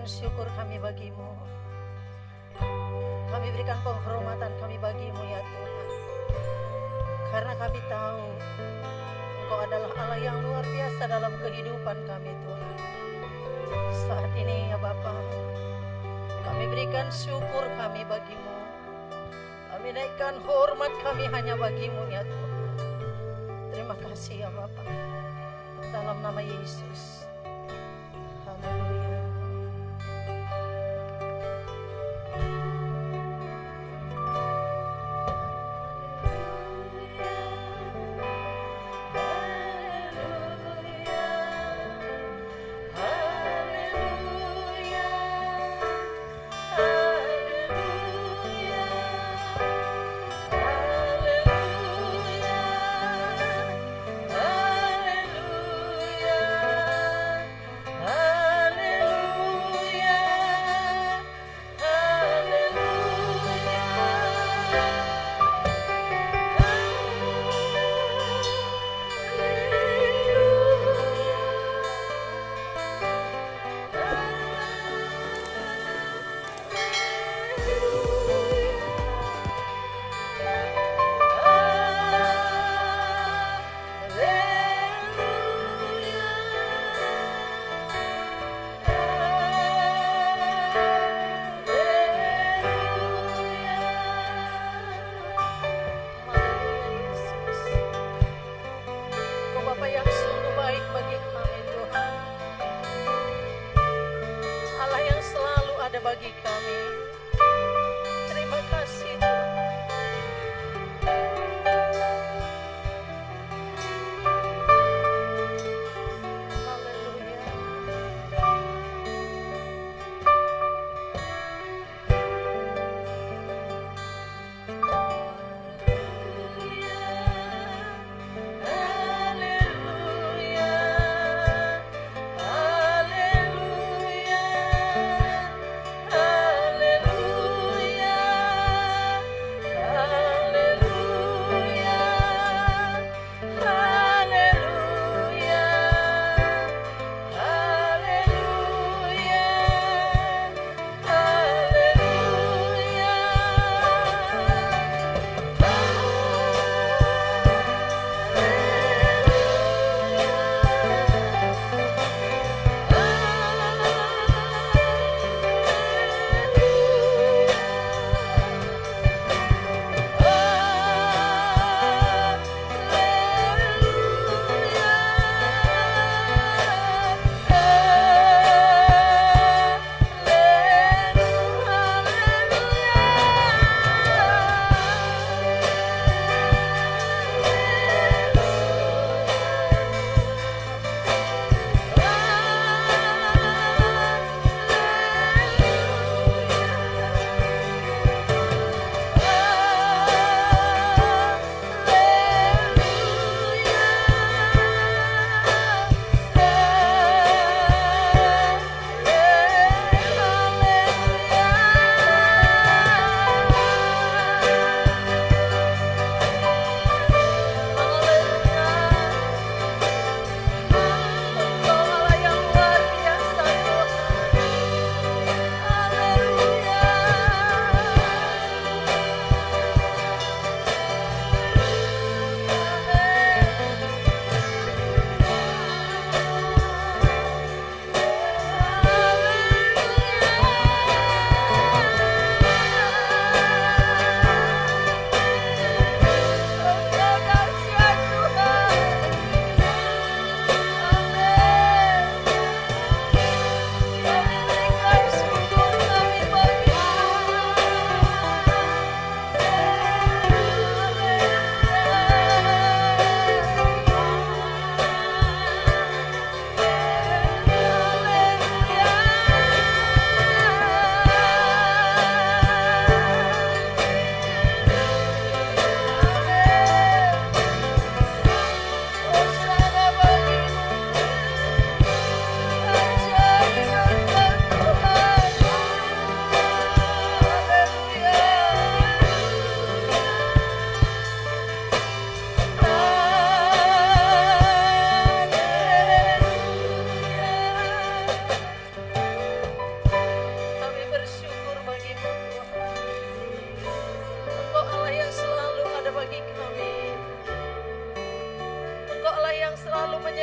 berikan syukur kami bagimu. Kami berikan penghormatan kami bagimu ya Tuhan. Karena kami tahu Engkau adalah Allah yang luar biasa dalam kehidupan kami Tuhan. Saat ini ya Bapa, kami berikan syukur kami bagimu. Kami naikkan hormat kami hanya bagimu ya Tuhan. Terima kasih ya Bapa. Dalam nama Yesus. Haleluya.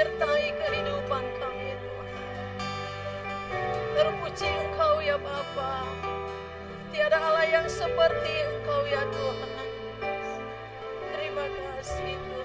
menyertai kehidupan kami Tuhan. Terpuji Engkau ya Bapa. Tiada Allah yang seperti Engkau ya Tuhan. Terima kasih Tuhan.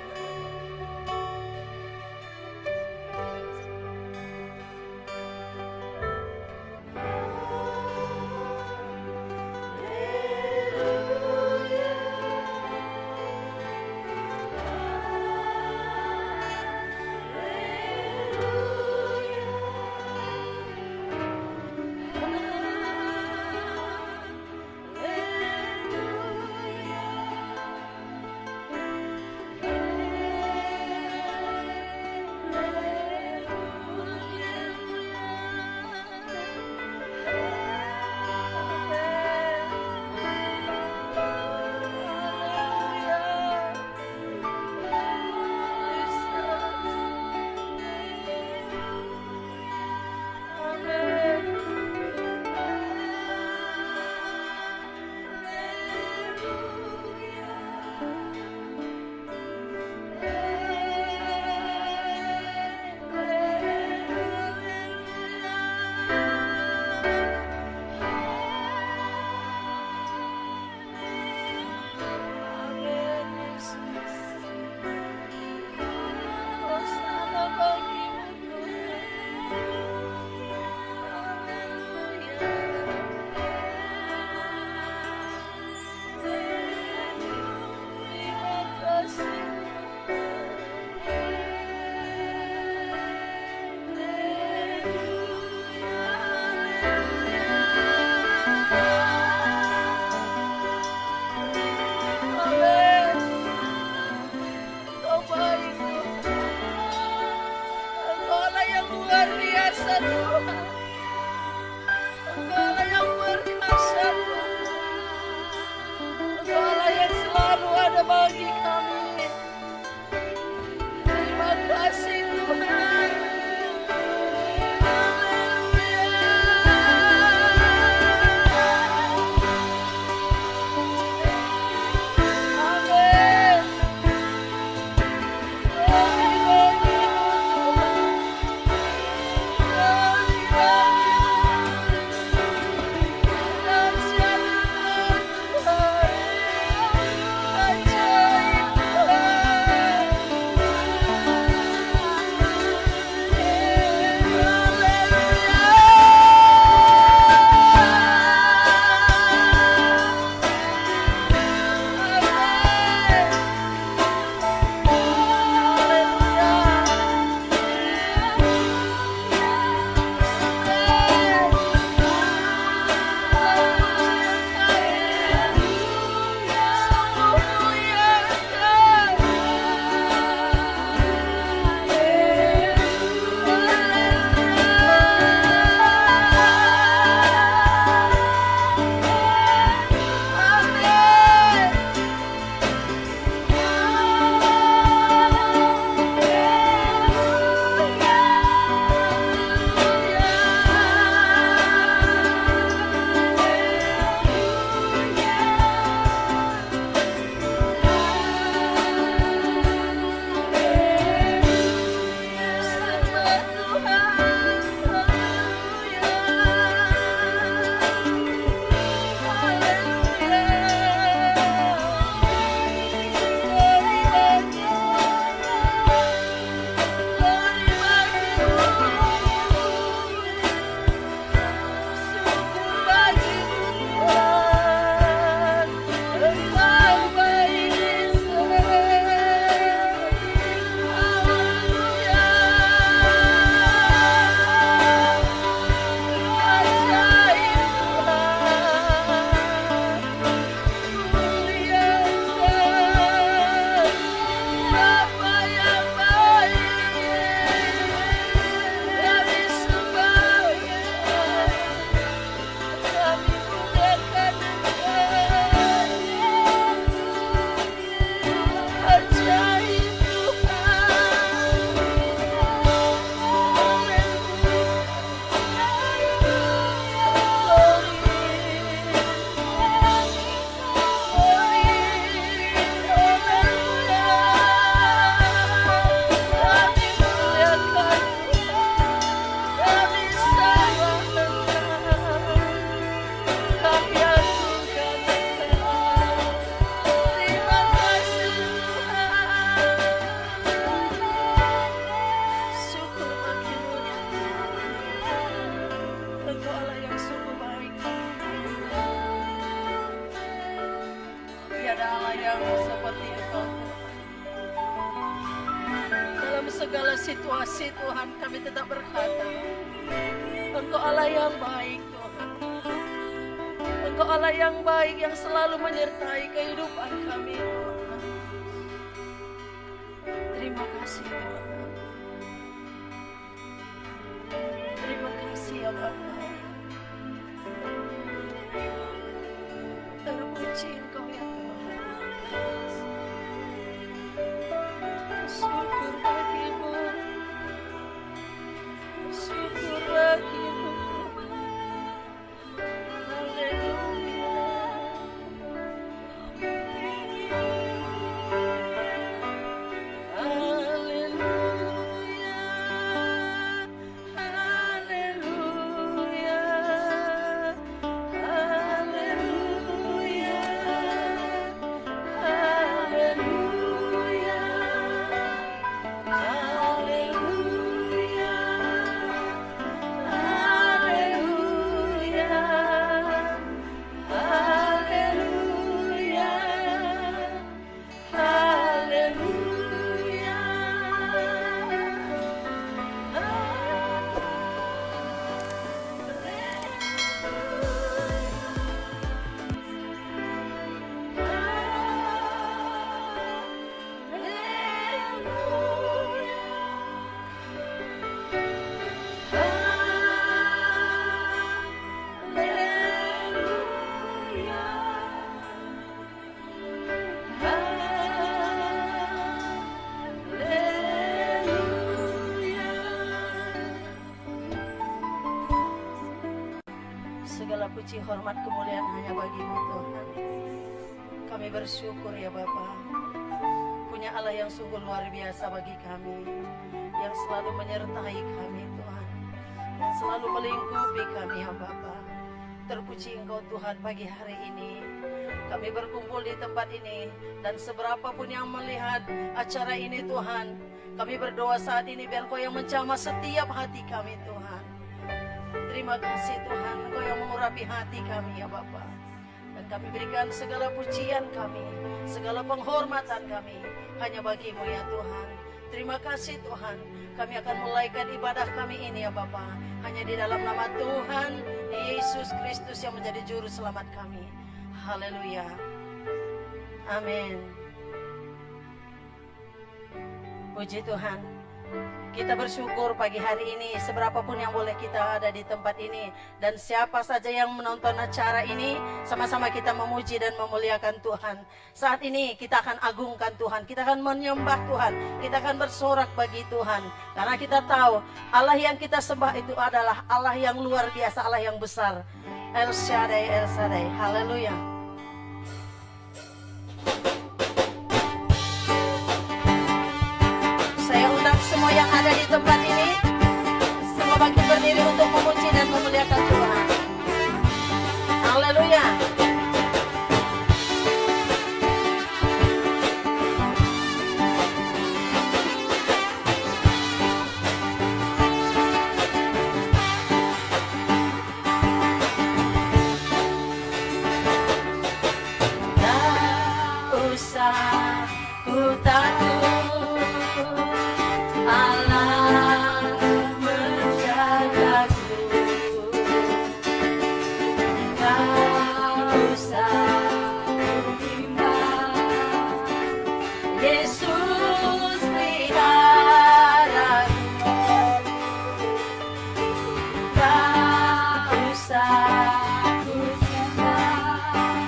yang seperti Engkau. Dalam segala situasi Tuhan, kami tetap berkata, Engkau Allah yang baik Tuhan. Engkau Allah yang baik yang selalu menyertai kehidupan kami Tuhan. Terima kasih Tuhan. Terima kasih ya Bapa. Terpuji Engkau ya Tuhan. Syukur bagimu. Syukur bagimu. Haleluya. Segala puji, hormat, kemuliaan hanya bagi-Mu Tuhan. Kami bersyukur ya Bapa, punya Allah yang sungguh luar biasa bagi kami, yang selalu menyertai kami Tuhan, yang selalu melingkupi kami ya Bapa. Terpuji Engkau Tuhan, pagi hari ini kami berkumpul di tempat ini, dan seberapa pun yang melihat acara ini Tuhan, kami berdoa saat ini biar Engkau yang menjamah setiap hati kami Tuhan. Terima kasih Tuhan, Engkau yang mengurapi hati kami ya Bapa. Dan kami berikan segala pujian kami, segala penghormatan kami hanya bagi-Mu ya Tuhan. Terima kasih Tuhan, kami akan mulaikan ibadah kami ini ya Bapa, hanya di dalam nama Tuhan Yesus Kristus yang menjadi juru selamat kami. Haleluya. Amin. Puji Tuhan. Kita bersyukur pagi hari ini, seberapapun yang boleh kita ada di tempat ini, dan siapa saja yang menonton acara ini, sama-sama kita memuji dan memuliakan Tuhan. Saat ini kita akan agungkan Tuhan, kita akan menyembah Tuhan, kita akan bersorak bagi Tuhan, karena kita tahu Allah yang kita sembah itu adalah Allah yang luar biasa, Allah yang besar. El Shaddai, El Shaddai. Haleluya. Semua yang ada di tempat ini, semua bangkit berdiri untuk memuji dan memuliakan Tuhan. Haleluya. Tak usah ku takut, Allah menjagaku. Tak usah ku bimbang, Yesus peliharaku. Tak usah ku bimbang,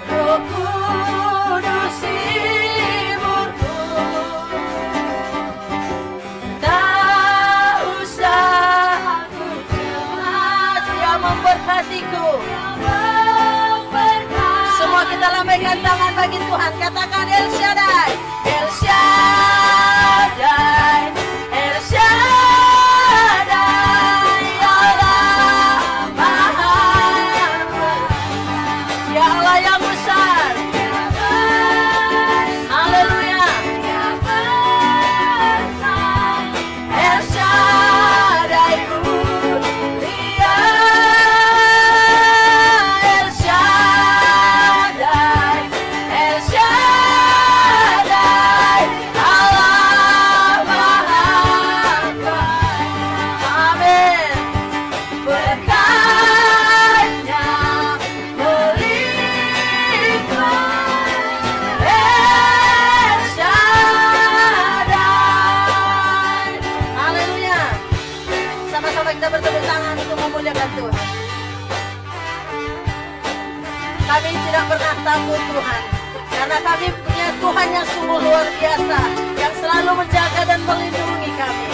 Roh Kudus hiburku. Memberkatiku. Semua kita lambaikan tangan bagi Tuhan, katakan El Shaddai, El Shaddai, El Shaddai, Allah Maha Besar, ya Allah yang besar. Haleluya. El Shaddai, El Tuhan. Kami tidak pernah takut Tuhan, karena kami punya Tuhan yang sungguh luar biasa, yang selalu menjaga dan melindungi kami.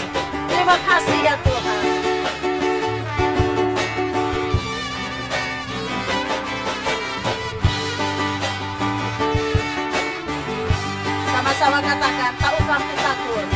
Terima kasih ya Tuhan. Sama-sama katakan, tak usah takut.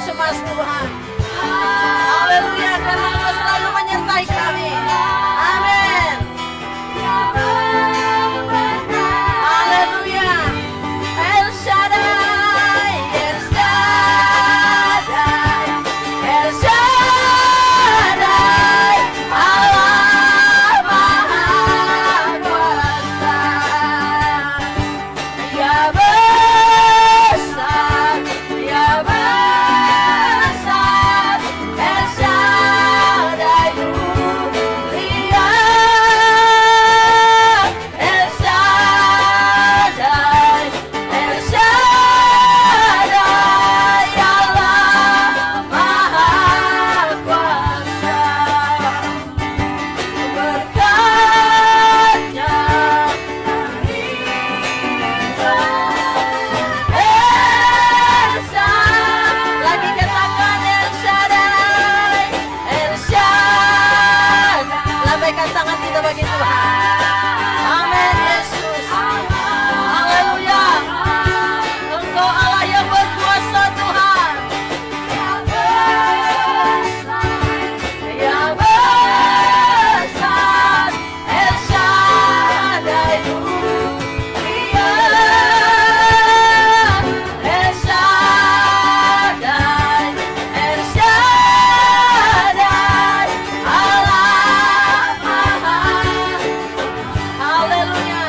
Cemas Tuhan. Haleluya, karena Engkau selalu menyertai kami. Amin. Haleluya. El Shaddai, El Shaddai, El Shaddai, Allah Maha Kuasa. Ya besar, ya besar. El Shaddai mulia, El Shaddai, El Shaddai, Allah Maha Kuasa. Berkatnya El Shaddai, lagi katakan El Shaddai, El Shaddai. Lambaikan tangan kita bagi Tuhan. Amin Yesus. Haleluya. Engkau Allah yang berkuasa Tuhan. Ya besar, El Shaddai mulia, El Shaddai, El Shaddai, Allah Maha. Haleluya.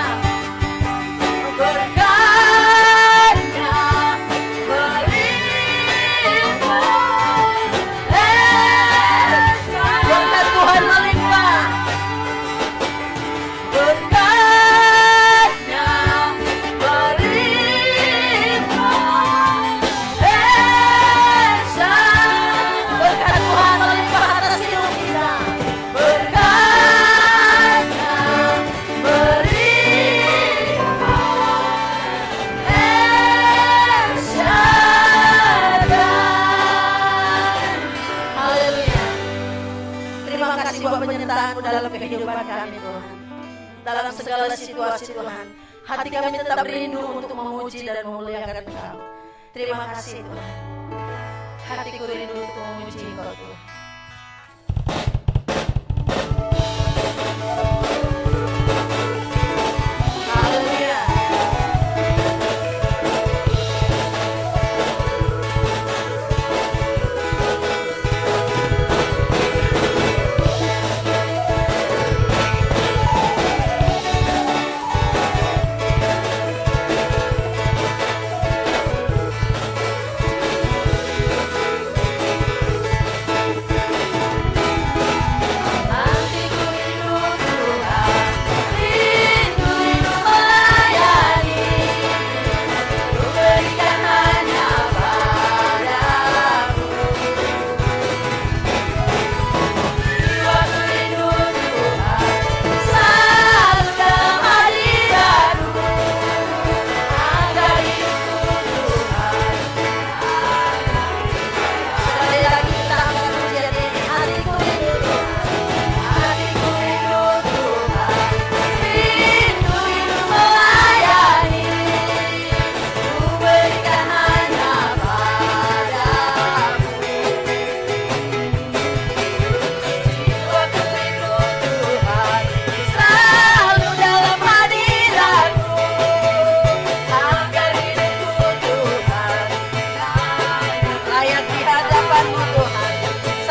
Berkatnya melimpah. Berkat Tuhan melimpah. Berkatnya melimpah. Berkat Tuhan melimpah atas hidup kita. Berkatnya melimpah. El Shaddai. Haleluya. Terima kasih buat penyertaan-Mu dalam kehidupan kami Tuhan. Dalam segala situasi Tuhan, hati kami tetap rindu untuk memuji dan memuliakan Engkau. Terima kasih Tuhan. Hatiku rindu untuk memuji Engkau Tuhan. Haleluya.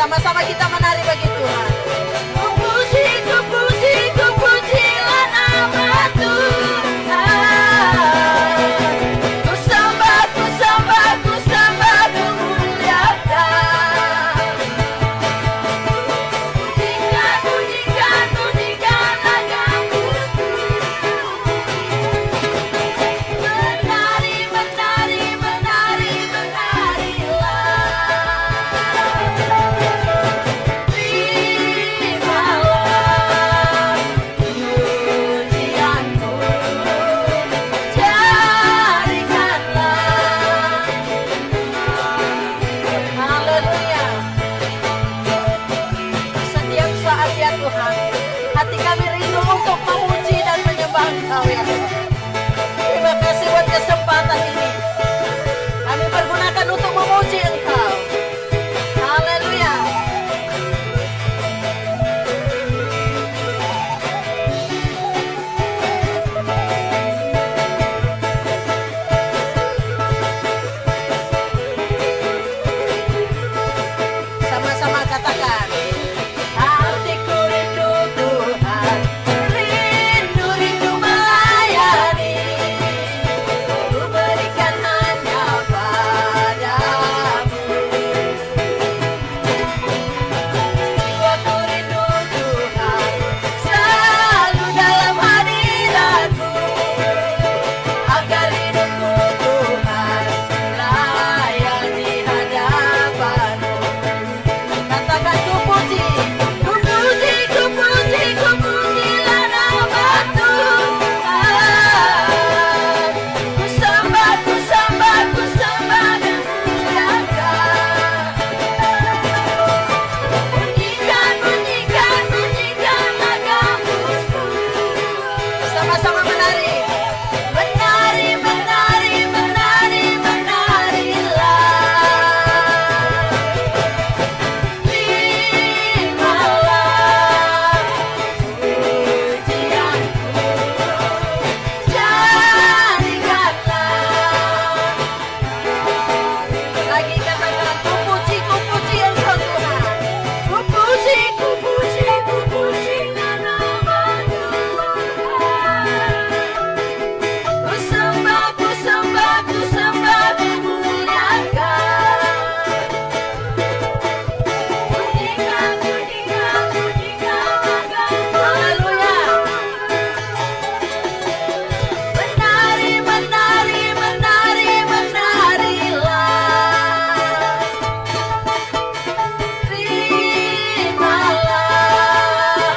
Sama-sama kita menari bagi Tuhan. Ku puji, ku puji, ku pujilah nama Tuhan. Ku sembah, ku sembah, ku sembah, ku muliakan. Pujikan, pujikan, pujikan namamu. Menari, menari, menari, menarilah. Terimalah pujianku, jadikanlah. Haleluya. Setiap saat ya Tuhan, hati kami rindu untuk memuji dan menyembah Engkau ya Tuhan. Terima kasih buat kesempatan ini. Kami pergunakan untuk memuji Engkau. Haleluya. Sama-sama katakan. Hatiku rindu Tuhan, rindu-rindu melayani. Ku berikan hanya padamu. Jiwaku rindu Tuhan, selalu dalam hadiratmu. Agar hidupku Tuhan layak di hadapanmu. Katakan ku puji, ku puji, ku puji, ku pujilah nama Tuhan. Ku sembah, ku sembah, ku sembah dan muliakan. Bunyikan, bunyikan, bunyikan nagamu. Sama-sama menari. Menari, menari, menari, menarilah. Terimalah pujianku, jadikanlah. Lagi katakan ku puji Engkau Tuhan. Ku puji, ku puji, ku puji nama Tuhan. Ku sembah, ku sembah, ku sembah, ku muliakan. Pujikan, pujikan, pujikan namamu. Haleluya. Menari, menari, menari, menarilah. Terimalah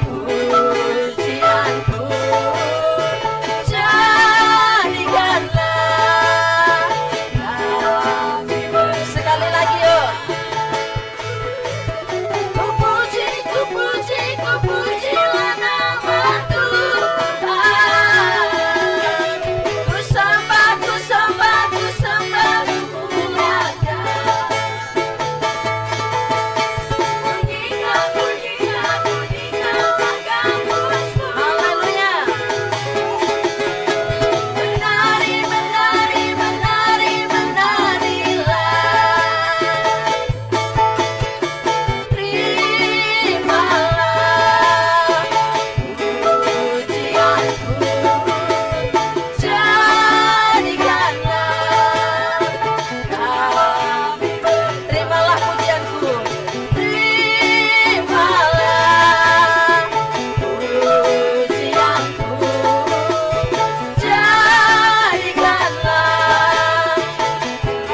pujianku, jadikanlah kami sekali lagi yuk. Ku puji, ku puji, ku pujilah nama Tuhan. Ku sembah, ku sembah, ku sembah, ku muliakan. Pujikan, pujikan, pujikan namamu. Haleluya. Menari, menari, menari, menarilah. Terimalah pujianku, jadikanlah kami. Terimalah pujianku, terimalah pujianku, jadikanlah.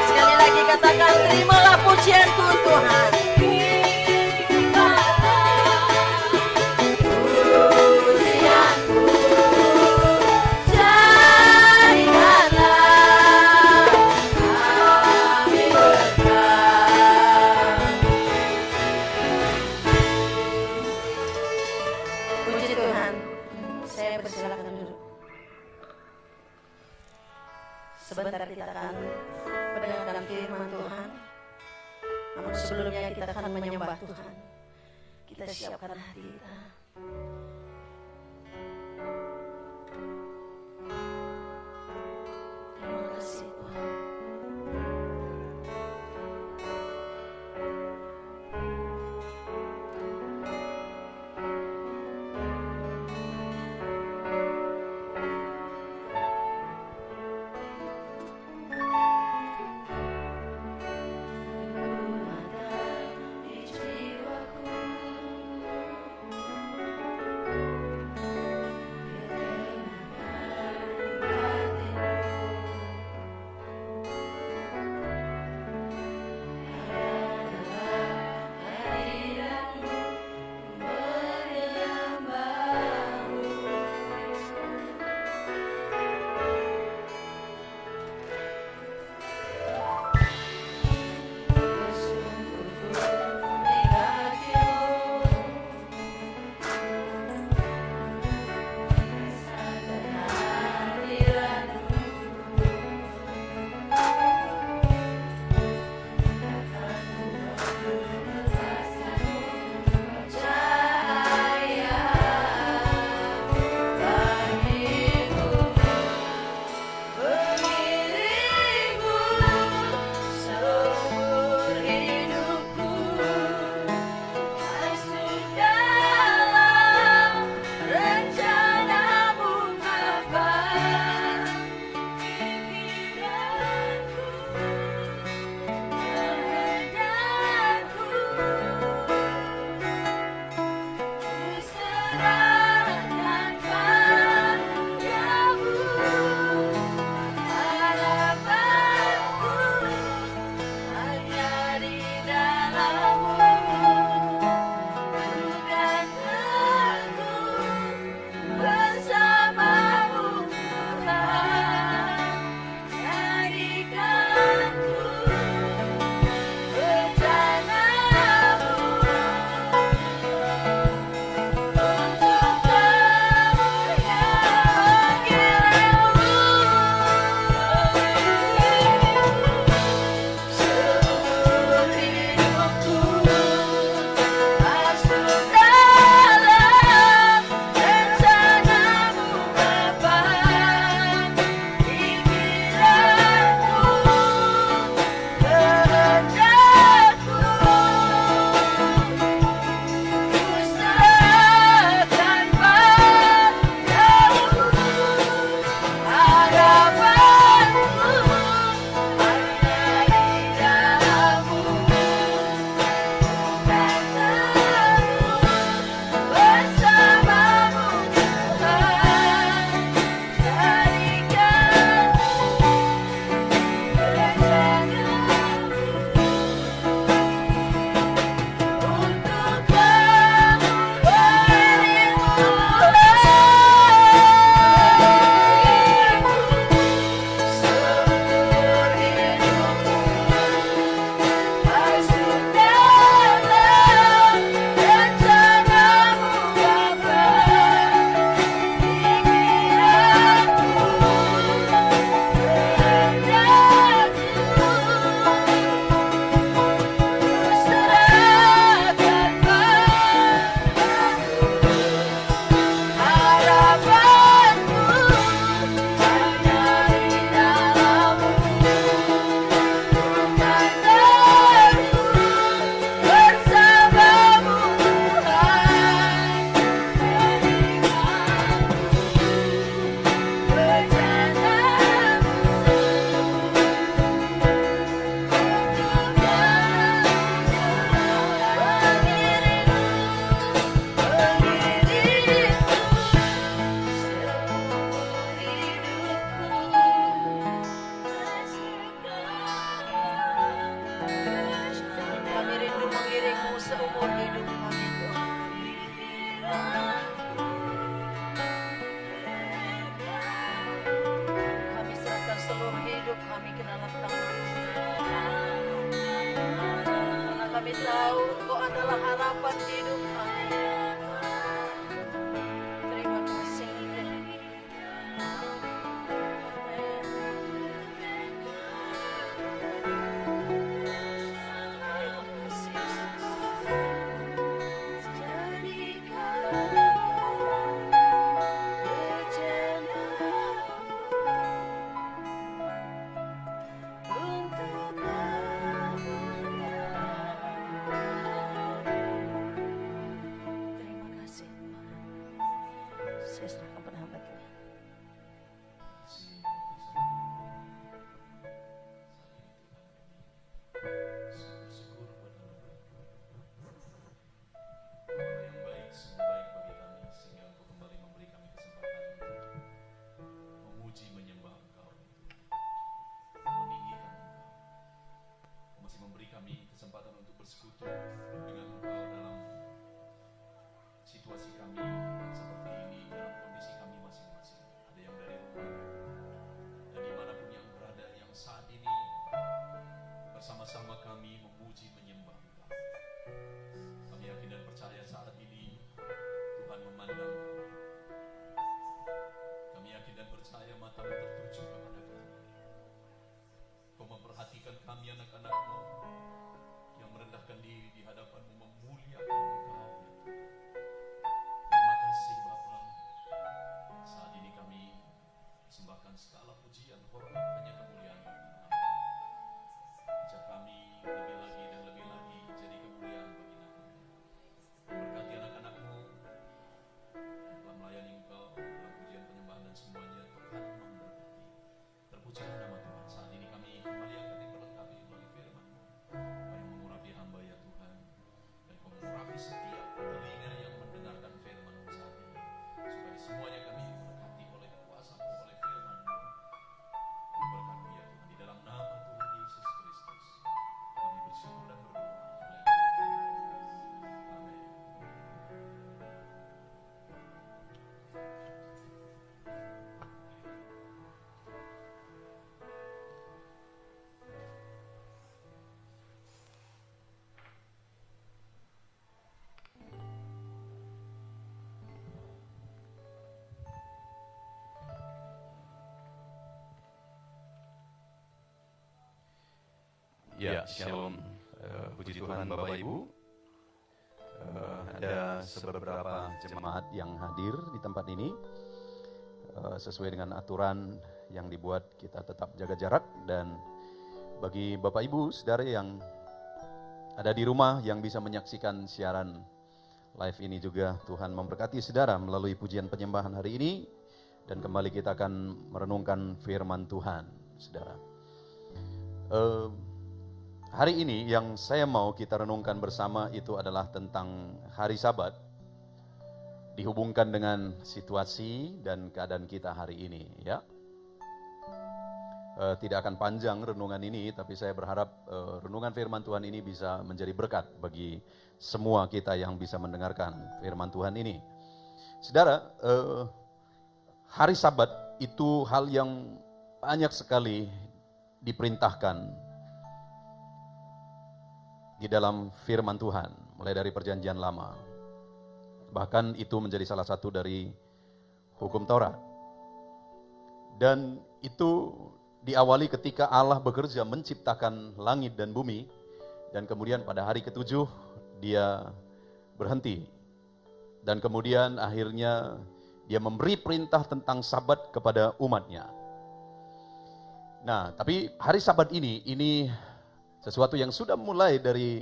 Sekali lagi katakan terimalah pujianku Tuhan. Pujianku, jadikanlah kami berkat. Puji Tuhan. Saya persilakan dulu. Sebentar kita akan mendengarkan firman Tuhan. Namun sebelumnya kita akan menyembah Tuhan. Kita siapkan hati kita. Terima kasih Tuhan. seumur hidup kami Tuhan. Kami serahkan seluruh hidup kami ke dalam tangan-Mu. Karena kami tahu Engkau adalah harapan hidup kami. Terima kasih. Ya, shalom. Puji Tuhan Bapak Ibu. Ada beberapa jemaat yang hadir di tempat ini. Sesuai dengan aturan yang dibuat, kita tetap jaga jarak. Dan bagi Bapak Ibu, saudara yang ada di rumah yang bisa menyaksikan siaran live ini juga, Tuhan memberkati saudara melalui pujian penyembahan hari ini. Dan kembali kita akan merenungkan firman Tuhan, saudara. Hari ini yang saya mau kita renungkan bersama itu adalah tentang hari Sabat, dihubungkan dengan situasi dan keadaan kita hari ini, ya. Tidak akan panjang renungan ini, tapi saya berharap renungan firman Tuhan ini bisa menjadi berkat bagi semua kita yang bisa mendengarkan firman Tuhan ini. Saudara, hari Sabat itu hal yang banyak sekali diperintahkan di dalam firman Tuhan, mulai dari perjanjian lama. Bahkan itu menjadi salah satu dari hukum Taurat. Dan itu diawali ketika Allah bekerja menciptakan langit dan bumi, dan kemudian pada hari ke-7 dia berhenti. Dan kemudian akhirnya dia memberi perintah tentang Sabat kepada umatnya. Nah, tapi hari Sabat ini sesuatu yang sudah mulai dari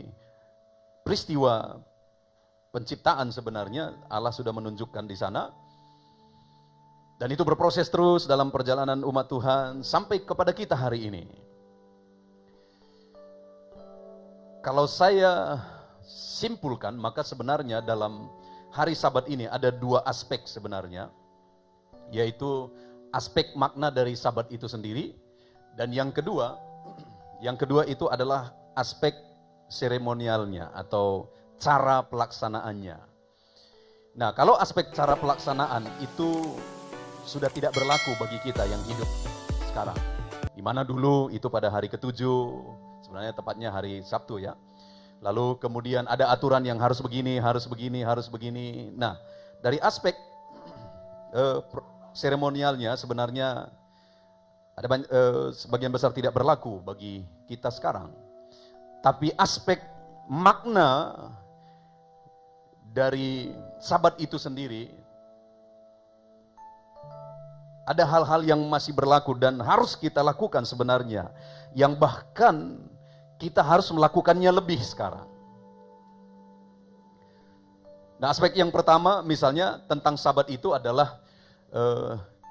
peristiwa penciptaan sebenarnya, Allah sudah menunjukkan di sana. Dan itu berproses terus dalam perjalanan umat Tuhan sampai kepada kita hari ini. Kalau saya simpulkan, maka sebenarnya dalam hari Sabat ini ada dua aspek sebenarnya, yaitu aspek makna dari Sabat itu sendiri, dan yang kedua itu adalah aspek seremonialnya atau cara pelaksanaannya. Nah, kalau aspek cara pelaksanaan itu sudah tidak berlaku bagi kita yang hidup sekarang. Di mana dulu itu pada hari ketujuh, sebenarnya tepatnya hari Sabtu ya. Lalu kemudian ada aturan yang harus begini, harus begini, harus begini. Nah, dari aspek seremonialnya sebenarnya ada sebagian besar tidak berlaku bagi kita sekarang. Tapi aspek makna dari Sabat itu sendiri, ada hal-hal yang masih berlaku dan harus kita lakukan sebenarnya, yang bahkan kita harus melakukannya lebih sekarang. Nah, aspek yang pertama misalnya tentang Sabat itu adalah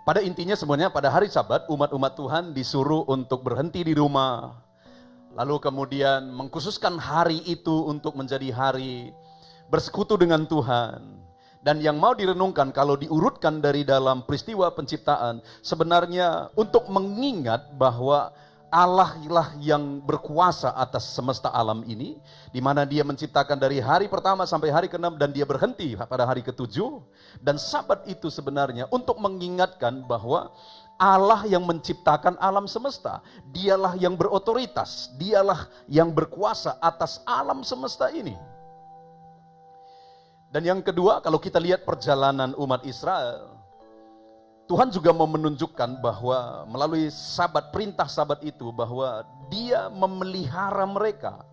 pada intinya sebenarnya pada hari Sabat umat-umat Tuhan disuruh untuk berhenti di rumah, lalu kemudian mengkhususkan hari itu untuk menjadi hari bersekutu dengan Tuhan. Dan yang mau direnungkan kalau diurutkan dari dalam peristiwa penciptaan, sebenarnya untuk mengingat bahwa Allah lah yang berkuasa atas semesta alam ini, di mana Dia menciptakan dari hari pertama sampai hari ke-6 dan Dia berhenti pada hari ke-7. Dan Sabat itu sebenarnya untuk mengingatkan bahwa Allah yang menciptakan alam semesta, Dialah yang berotoritas, Dialah yang berkuasa atas alam semesta ini. Dan yang kedua, kalau kita lihat perjalanan umat Israel, Tuhan juga mau menunjukkan bahwa melalui Sabat, perintah Sabat itu, bahwa Dia memelihara mereka.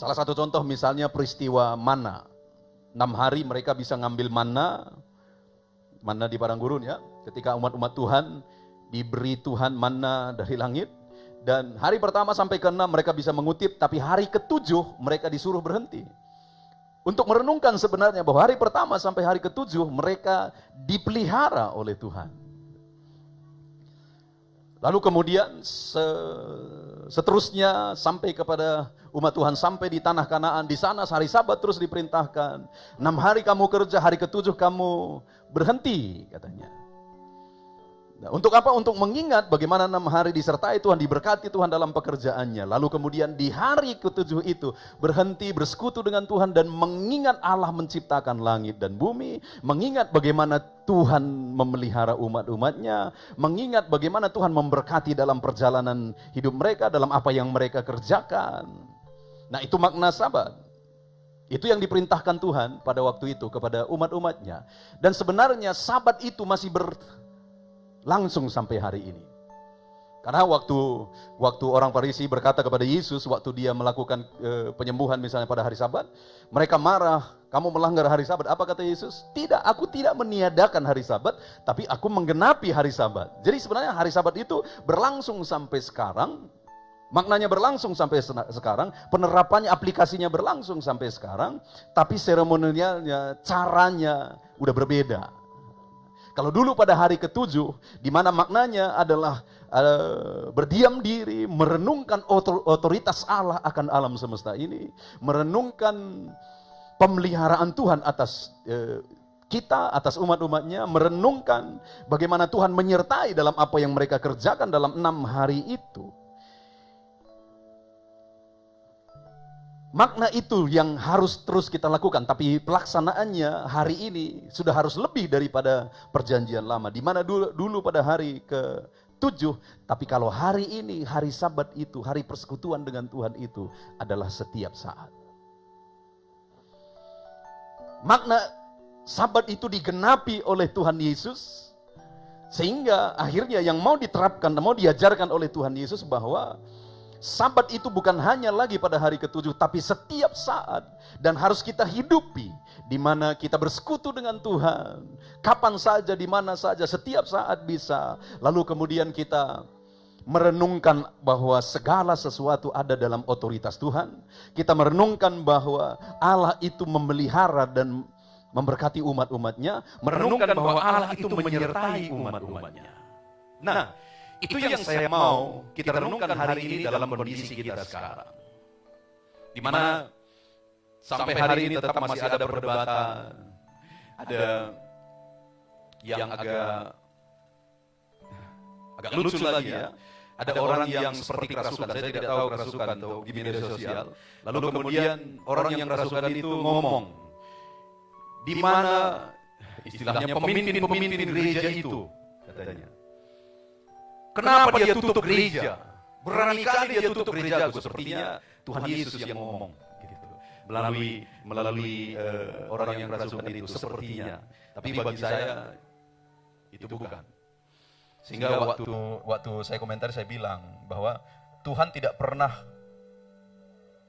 Salah satu contoh misalnya peristiwa mana. 6 hari mereka bisa ngambil mana di padang gurun ya. Ketika umat-umat Tuhan diberi Tuhan mana dari langit. Dan hari pertama sampai ke-6 mereka bisa mengutip, tapi hari ke-7 mereka disuruh berhenti. Untuk merenungkan sebenarnya bahwa hari pertama sampai hari ke-7 mereka dipelihara oleh Tuhan. Lalu kemudian seterusnya sampai kepada umat Tuhan sampai di tanah Kanaan. Di sana hari Sabat terus diperintahkan. 6 hari kamu kerja, hari ke-7 kamu berhenti katanya. Nah, untuk apa? Untuk mengingat bagaimana 6 hari disertai Tuhan, diberkati Tuhan dalam pekerjaannya. Lalu kemudian di hari ke-7 itu berhenti bersekutu dengan Tuhan dan mengingat Allah menciptakan langit dan bumi, mengingat bagaimana Tuhan memelihara umat-umatnya, mengingat bagaimana Tuhan memberkati dalam perjalanan hidup mereka, dalam apa yang mereka kerjakan. Nah, itu makna Sabat. Itu yang diperintahkan Tuhan pada waktu itu kepada umat-umatnya. Dan sebenarnya Sabat itu masih langsung sampai hari ini. Karena waktu orang Farisi berkata kepada Yesus waktu Dia melakukan penyembuhan misalnya pada hari Sabat, mereka marah, kamu melanggar hari Sabat. Apa kata Yesus? Tidak, aku tidak meniadakan hari Sabat, tapi aku menggenapi hari Sabat. Jadi sebenarnya hari Sabat itu berlangsung sampai sekarang, maknanya berlangsung sampai sekarang, penerapannya, aplikasinya berlangsung sampai sekarang, tapi seremonialnya, caranya udah berbeda. Kalau dulu pada hari ke-7, di mana maknanya adalah berdiam diri, merenungkan otoritas Allah akan alam semesta ini, merenungkan pemeliharaan Tuhan atas kita, atas umat-umatnya, merenungkan bagaimana Tuhan menyertai dalam apa yang mereka kerjakan dalam 6 hari itu. Makna itu yang harus terus kita lakukan, tapi pelaksanaannya hari ini sudah harus lebih daripada perjanjian lama. Di mana dulu pada hari ke-7, tapi kalau hari ini, hari Sabat itu, hari persekutuan dengan Tuhan itu adalah setiap saat. Makna Sabat itu digenapi oleh Tuhan Yesus, sehingga akhirnya yang mau diterapkan, mau diajarkan oleh Tuhan Yesus bahwa Sabat itu bukan hanya lagi pada hari ke-7, tapi setiap saat, dan harus kita hidupi, di mana kita bersekutu dengan Tuhan, kapan saja, di mana saja, setiap saat bisa. Lalu kemudian kita merenungkan bahwa segala sesuatu ada dalam otoritas Tuhan. Kita merenungkan bahwa Allah itu memelihara dan memberkati umat-umatnya, merenungkan bahwa Allah itu menyertai umat-umatnya. Nah, itu yang saya mau kita renungkan hari ini dalam kondisi kita sekarang. Di mana sampai hari ini tetap masih ada perdebatan, ada yang agak lucu lagi ya. ada orang yang seperti kerasukan, saya tidak tahu kerasukan atau di media sosial, lalu kemudian orang yang kerasukan itu ngomong, di mana istilahnya pemimpin-pemimpin gereja itu, katanya. Kenapa dia tutup gereja? Berani kali dia tutup gereja. Sepertinya Tuhan Yesus yang ngomong, gitu. Melalui orang yang kerasukan itu, sepertinya. Tapi bagi saya itu bukan. Sehingga waktu saya komentar, saya bilang bahwa Tuhan tidak pernah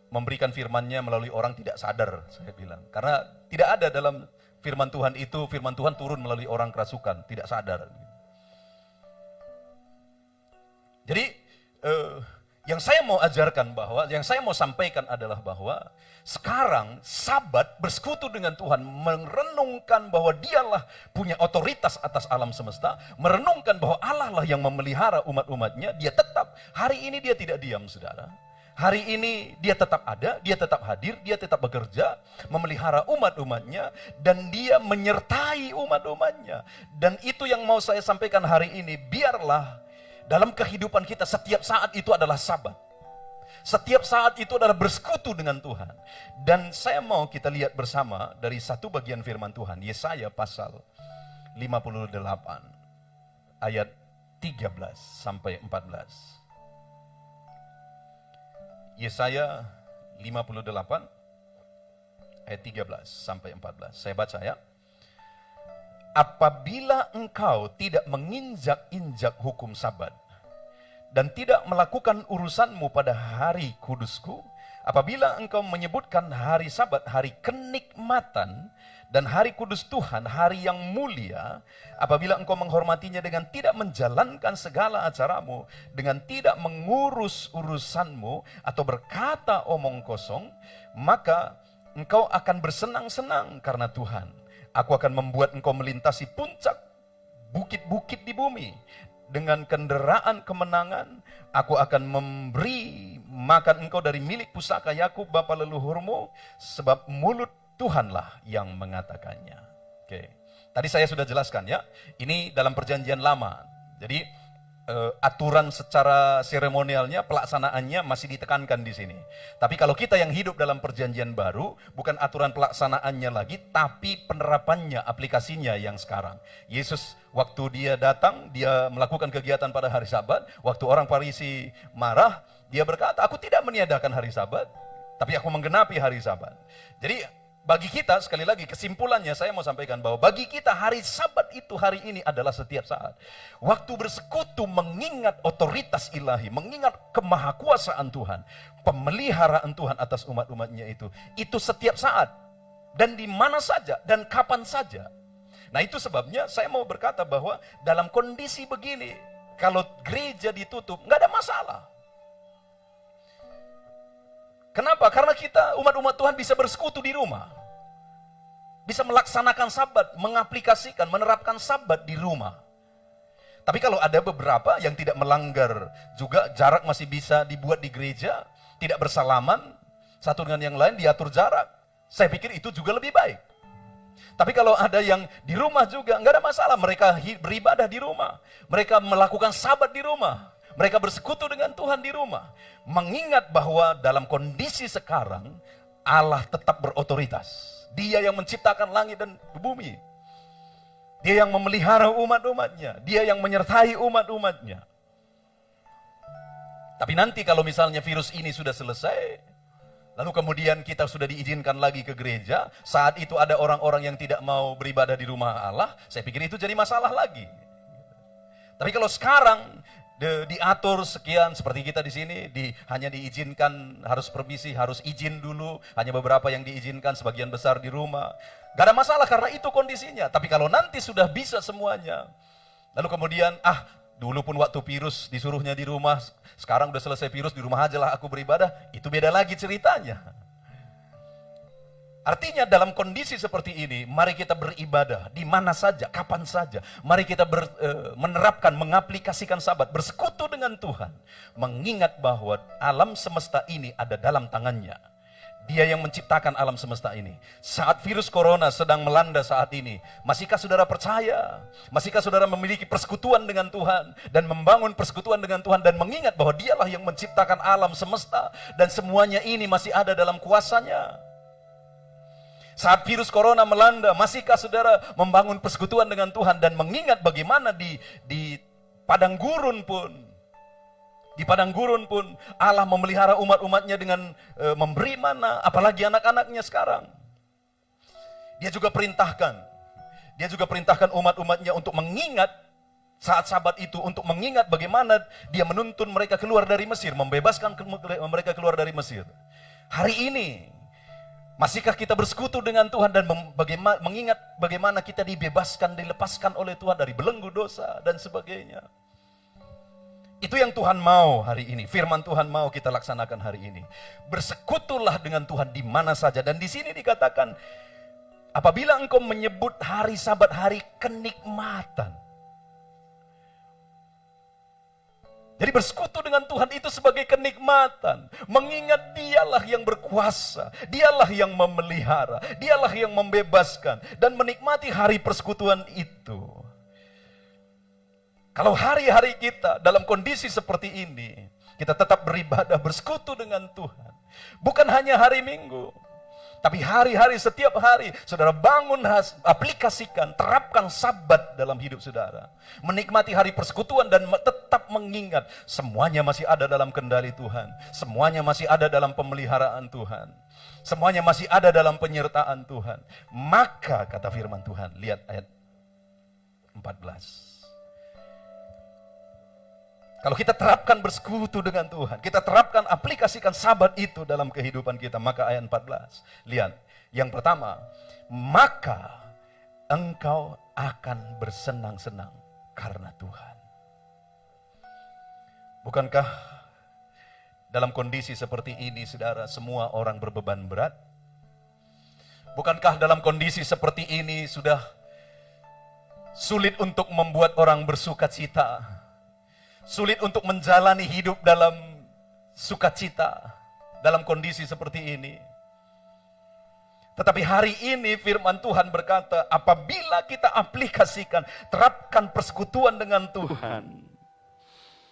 memberikan firman-Nya melalui orang tidak sadar, saya bilang. Karena tidak ada dalam firman Tuhan itu, firman Tuhan turun melalui orang kerasukan, tidak sadar. Jadi, yang saya mau ajarkan yang saya mau sampaikan adalah bahwa sekarang Sabat bersekutu dengan Tuhan, merenungkan bahwa dialah punya otoritas atas alam semesta, merenungkan bahwa Allah lah yang memelihara umat-umatnya, dia tetap, hari ini dia tidak diam, saudara. Hari ini dia tetap ada, dia tetap hadir, dia tetap bekerja, memelihara umat-umatnya, dan dia menyertai umat-umatnya. Dan itu yang mau saya sampaikan hari ini, biarlah dalam kehidupan kita setiap saat itu adalah Sabat. Setiap saat itu adalah bersekutu dengan Tuhan. Dan saya mau kita lihat bersama dari satu bagian firman Tuhan, Yesaya pasal 58 ayat 13 sampai 14. Yesaya 58 ayat 13 sampai 14. Saya baca ya. Apabila engkau tidak menginjak-injak hukum Sabat dan tidak melakukan urusanmu pada hari kudusku, apabila engkau menyebutkan hari Sabat hari kenikmatan dan hari kudus Tuhan hari yang mulia, apabila engkau menghormatinya dengan tidak menjalankan segala acaramu, dengan tidak mengurus urusanmu atau berkata omong kosong, maka engkau akan bersenang-senang karena Tuhan. Aku akan membuat engkau melintasi puncak bukit-bukit di bumi. Dengan kendaraan kemenangan, aku akan memberi makan engkau dari milik pusaka Yakub bapa leluhurmu, sebab mulut Tuhanlah yang mengatakannya. Oke. Tadi saya sudah jelaskan ya, ini dalam perjanjian lama. Jadi aturan secara seremonialnya, pelaksanaannya masih ditekankan di sini. Tapi kalau kita yang hidup dalam perjanjian baru, bukan aturan pelaksanaannya lagi, tapi penerapannya, aplikasinya yang sekarang. Yesus waktu dia datang, dia melakukan kegiatan pada hari Sabat. Waktu orang Farisi marah, dia berkata, aku tidak meniadakan hari Sabat, tapi aku menggenapi hari Sabat. Jadi bagi kita, sekali lagi kesimpulannya saya mau sampaikan bahwa bagi kita hari Sabat itu hari ini adalah setiap saat. Waktu bersekutu mengingat otoritas ilahi, mengingat kemahakuasaan Tuhan, pemeliharaan Tuhan atas umat-umatnya itu setiap saat. Dan di mana saja, dan kapan saja. Nah itu sebabnya saya mau berkata bahwa dalam kondisi begini, kalau gereja ditutup, nggak ada masalah. Kenapa? Karena kita umat-umat Tuhan bisa bersekutu di rumah. Bisa melaksanakan Sabat, mengaplikasikan, menerapkan Sabat di rumah. Tapi kalau ada beberapa yang tidak melanggar juga, jarak masih bisa dibuat di gereja, tidak bersalaman, satu dengan yang lain diatur jarak. Saya pikir itu juga lebih baik. Tapi kalau ada yang di rumah juga, nggak ada masalah. Mereka beribadah di rumah. Mereka melakukan Sabat di rumah. Mereka bersekutu dengan Tuhan di rumah. Mengingat bahwa dalam kondisi sekarang, Allah tetap berotoritas. Dia yang menciptakan langit dan bumi. Dia yang memelihara umat-umatnya. Dia yang menyertai umat-umatnya. Tapi nanti kalau misalnya virus ini sudah selesai, lalu kemudian kita sudah diizinkan lagi ke gereja, saat itu ada orang-orang yang tidak mau beribadah di rumah Allah, saya pikir itu jadi masalah lagi. Tapi kalau sekarang diatur sekian seperti kita di sini, hanya diizinkan harus permisi, harus izin dulu, hanya beberapa yang diizinkan, sebagian besar di rumah. Gak ada masalah karena itu kondisinya. Tapi kalau nanti sudah bisa semuanya, lalu kemudian dulu pun waktu virus disuruhnya di rumah, sekarang udah selesai virus, di rumah aja lah aku beribadah, itu beda lagi ceritanya. Artinya dalam kondisi seperti ini, mari kita beribadah di mana saja, kapan saja. Mari kita menerapkan, mengaplikasikan Sabat, bersekutu dengan Tuhan. Mengingat bahwa alam semesta ini ada dalam tangannya. Dia yang menciptakan alam semesta ini. Saat virus corona sedang melanda saat ini, masihkah saudara percaya? Masihkah saudara memiliki persekutuan dengan Tuhan dan membangun persekutuan dengan Tuhan dan mengingat bahwa Dialah yang menciptakan alam semesta dan semuanya ini masih ada dalam kuasanya? Saat virus corona melanda, masihkah saudara membangun persekutuan dengan Tuhan dan mengingat bagaimana di padang gurun pun, Allah memelihara umat-umatnya dengan memberi mana, apalagi anak-anaknya sekarang. Dia juga perintahkan umat-umatnya untuk mengingat saat Sabat itu, untuk mengingat bagaimana dia menuntun mereka keluar dari Mesir, membebaskan mereka keluar dari Mesir. Hari ini, masihkah kita bersekutu dengan Tuhan dan mengingat bagaimana kita dibebaskan, dilepaskan oleh Tuhan dari belenggu dosa dan sebagainya? Itu yang Tuhan mau hari ini. Firman Tuhan mau kita laksanakan hari ini. Bersekutulah dengan Tuhan di mana saja. Dan di sini dikatakan, apabila engkau menyebut hari Sabat hari kenikmatan. Jadi bersekutu dengan Tuhan itu sebagai kenikmatan. Mengingat Dialah yang berkuasa. Dialah yang memelihara. Dialah yang membebaskan. Dan menikmati hari persekutuan itu. Kalau hari-hari kita dalam kondisi seperti ini, kita tetap beribadah, bersekutu dengan Tuhan. Bukan hanya hari Minggu, tapi hari-hari, setiap hari, saudara bangun, aplikasikan, terapkan Sabat dalam hidup saudara. Menikmati hari persekutuan dan tetap mengingat, semuanya masih ada dalam kendali Tuhan. Semuanya masih ada dalam pemeliharaan Tuhan. Semuanya masih ada dalam penyertaan Tuhan. Maka, kata firman Tuhan, lihat ayat 14. Kalau kita terapkan bersekutu dengan Tuhan, kita terapkan, aplikasikan Sabat itu dalam kehidupan kita, maka ayat 14. Lihat, yang pertama, maka engkau akan bersenang-senang karena Tuhan. Bukankah dalam kondisi seperti ini, saudara, semua orang berbeban berat? Bukankah dalam kondisi seperti ini sudah sulit untuk membuat orang bersukacita? Sulit untuk menjalani hidup dalam sukacita dalam kondisi seperti ini. Tetapi hari ini firman Tuhan berkata, apabila kita aplikasikan, terapkan persekutuan dengan Tuhan,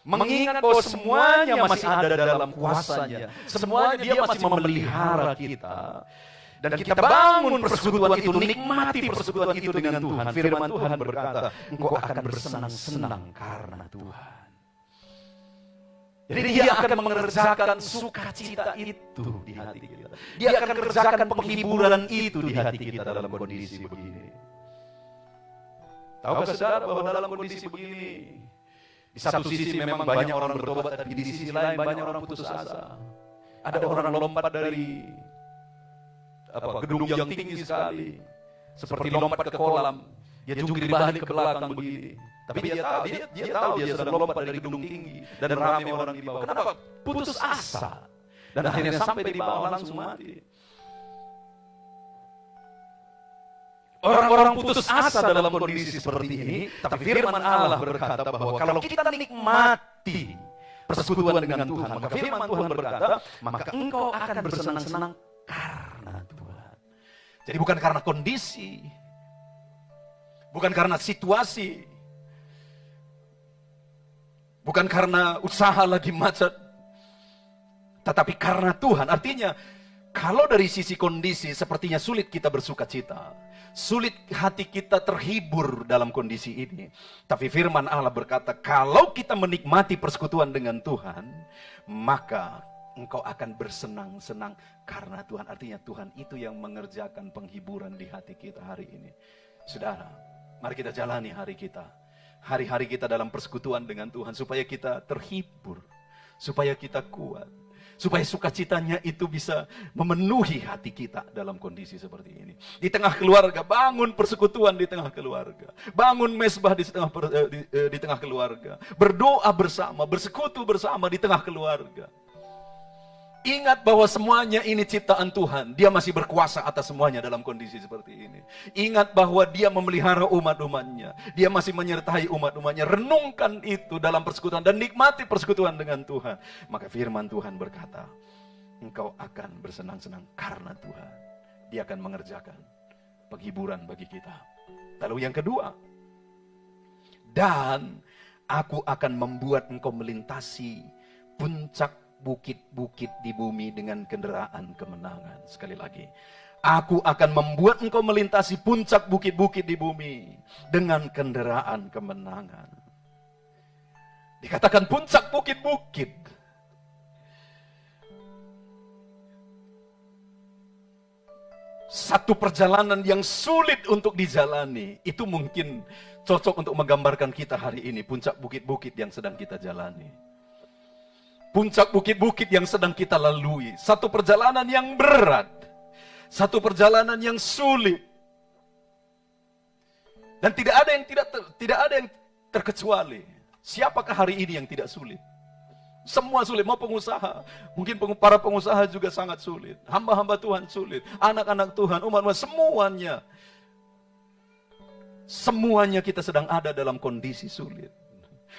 mengingat bahwa semuanya masih ada dalam kuasanya, semuanya Dia masih memelihara kita, dan kita bangun persekutuan itu, nikmati persekutuan itu dengan Tuhan. Firman Tuhan berkata, engkau akan bersenang-senang karena Tuhan. Jadi Dia akan mengerjakan sukacita itu di hati kita. Dia akan mengerjakan penghiburan itu di hati kita dalam kondisi begini. Tahukah saudara bahwa dalam kondisi begini, di satu sisi memang banyak orang bertobat, tapi di sisi lain banyak orang putus asa. Ada orang lompat dari gedung yang tinggi sekali, seperti lompat ke kolam, dia jungkir balik ke belakang begini. Tapi dia tahu dia sedang lompat dari gedung tinggi dan ramai orang di bawah. Kenapa? Putus asa. Dan akhirnya sampai di bawah langsung mati. Orang-orang putus asa dalam kondisi seperti ini, tapi firman Allah berkata bahwa kalau kita nikmati persekutuan dengan Tuhan, maka firman Tuhan berkata, maka engkau akan bersenang-senang karena Tuhan. Jadi bukan karena kondisi, bukan karena situasi, bukan karena usaha lagi macet, tetapi karena Tuhan. Artinya, kalau dari sisi kondisi sepertinya sulit kita bersuka cita, sulit hati kita terhibur dalam kondisi ini. Tapi firman Allah berkata, kalau kita menikmati persekutuan dengan Tuhan, maka engkau akan bersenang-senang karena Tuhan. Artinya Tuhan itu yang mengerjakan penghiburan di hati kita hari ini. Saudara, mari kita jalani hari kita. Hari-hari kita dalam persekutuan dengan Tuhan, supaya kita terhibur, supaya kita kuat, supaya sukacitanya itu bisa memenuhi hati kita dalam kondisi seperti ini. Di tengah keluarga, bangun persekutuan di tengah keluarga, bangun mesbah di tengah keluarga, berdoa bersama, bersekutu bersama di tengah keluarga. Ingat bahwa semuanya ini ciptaan Tuhan. Dia masih berkuasa atas semuanya dalam kondisi seperti ini. Ingat bahwa Dia memelihara umat-umatnya. Dia masih menyertai umat-umatnya. Renungkan itu dalam persekutuan dan nikmati persekutuan dengan Tuhan. Maka firman Tuhan berkata, engkau akan bersenang-senang karena Tuhan. Dia akan mengerjakan penghiburan bagi kita. Lalu yang kedua, dan aku akan membuat engkau melintasi puncak bukit-bukit di bumi dengan kendaraan kemenangan. Sekali lagi, aku akan membuat engkau melintasi puncak bukit-bukit di bumi dengan kendaraan kemenangan. Dikatakan puncak bukit-bukit. Satu perjalanan yang sulit untuk dijalani. Itu mungkin cocok untuk menggambarkan kita hari ini. Puncak bukit-bukit yang sedang kita jalani. Puncak bukit-bukit yang sedang kita lalui. Satu perjalanan yang berat. Satu perjalanan yang sulit. Dan tidak ada yang terkecuali. Siapakah hari ini yang tidak sulit? Semua sulit, mau pengusaha. Mungkin para pengusaha juga sangat sulit. Hamba-hamba Tuhan sulit. Anak-anak Tuhan, umat-umat, semuanya. Semuanya kita sedang ada dalam kondisi sulit.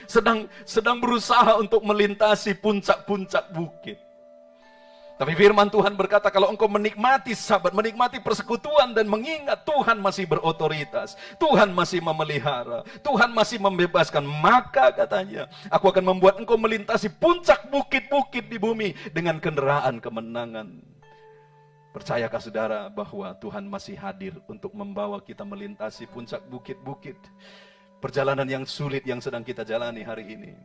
Sedang berusaha untuk melintasi puncak-puncak bukit. Tapi firman Tuhan berkata, kalau engkau menikmati sabat, menikmati persekutuan dan mengingat Tuhan masih berotoritas, Tuhan masih memelihara, Tuhan masih membebaskan, maka katanya, aku akan membuat engkau melintasi puncak bukit-bukit di bumi dengan kendaraan kemenangan. Percayakah saudara bahwa Tuhan masih hadir untuk membawa kita melintasi puncak bukit-bukit perjalanan yang sulit yang sedang kita jalani hari ini?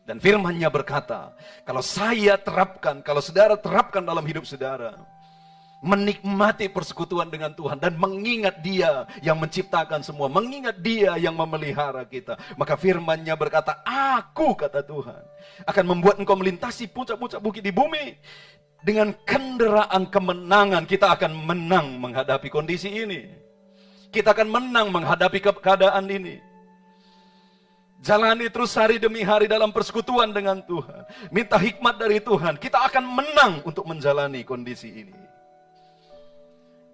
Dan firman-Nya berkata, kalau saya terapkan, kalau saudara terapkan dalam hidup saudara, menikmati persekutuan dengan Tuhan dan mengingat Dia yang menciptakan semua, mengingat Dia yang memelihara kita, maka firman-Nya berkata, aku, kata Tuhan, akan membuat engkau melintasi puncak-puncak bukit di bumi dengan kendaraan kemenangan. Kita akan menang menghadapi kondisi ini. Kita akan menang menghadapi keadaan ini. Jalani terus hari demi hari dalam persekutuan dengan Tuhan. Minta hikmat dari Tuhan. Kita akan menang untuk menjalani kondisi ini.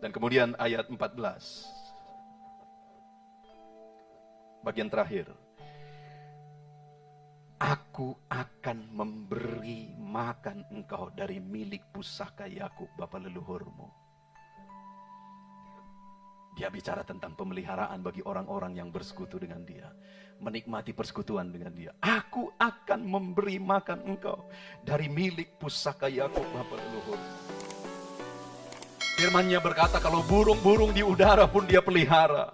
Dan kemudian ayat 14. Bagian terakhir. Aku akan memberi makan engkau dari milik pusaka Yakub, bapa leluhurmu. Dia bicara tentang pemeliharaan bagi orang-orang yang bersekutu dengan Dia. Menikmati persekutuan dengan Dia. Aku akan memberi makan engkau dari milik pusaka Yakub, bapa leluhur. Firman-Nya berkata, kalau burung-burung di udara pun Dia pelihara.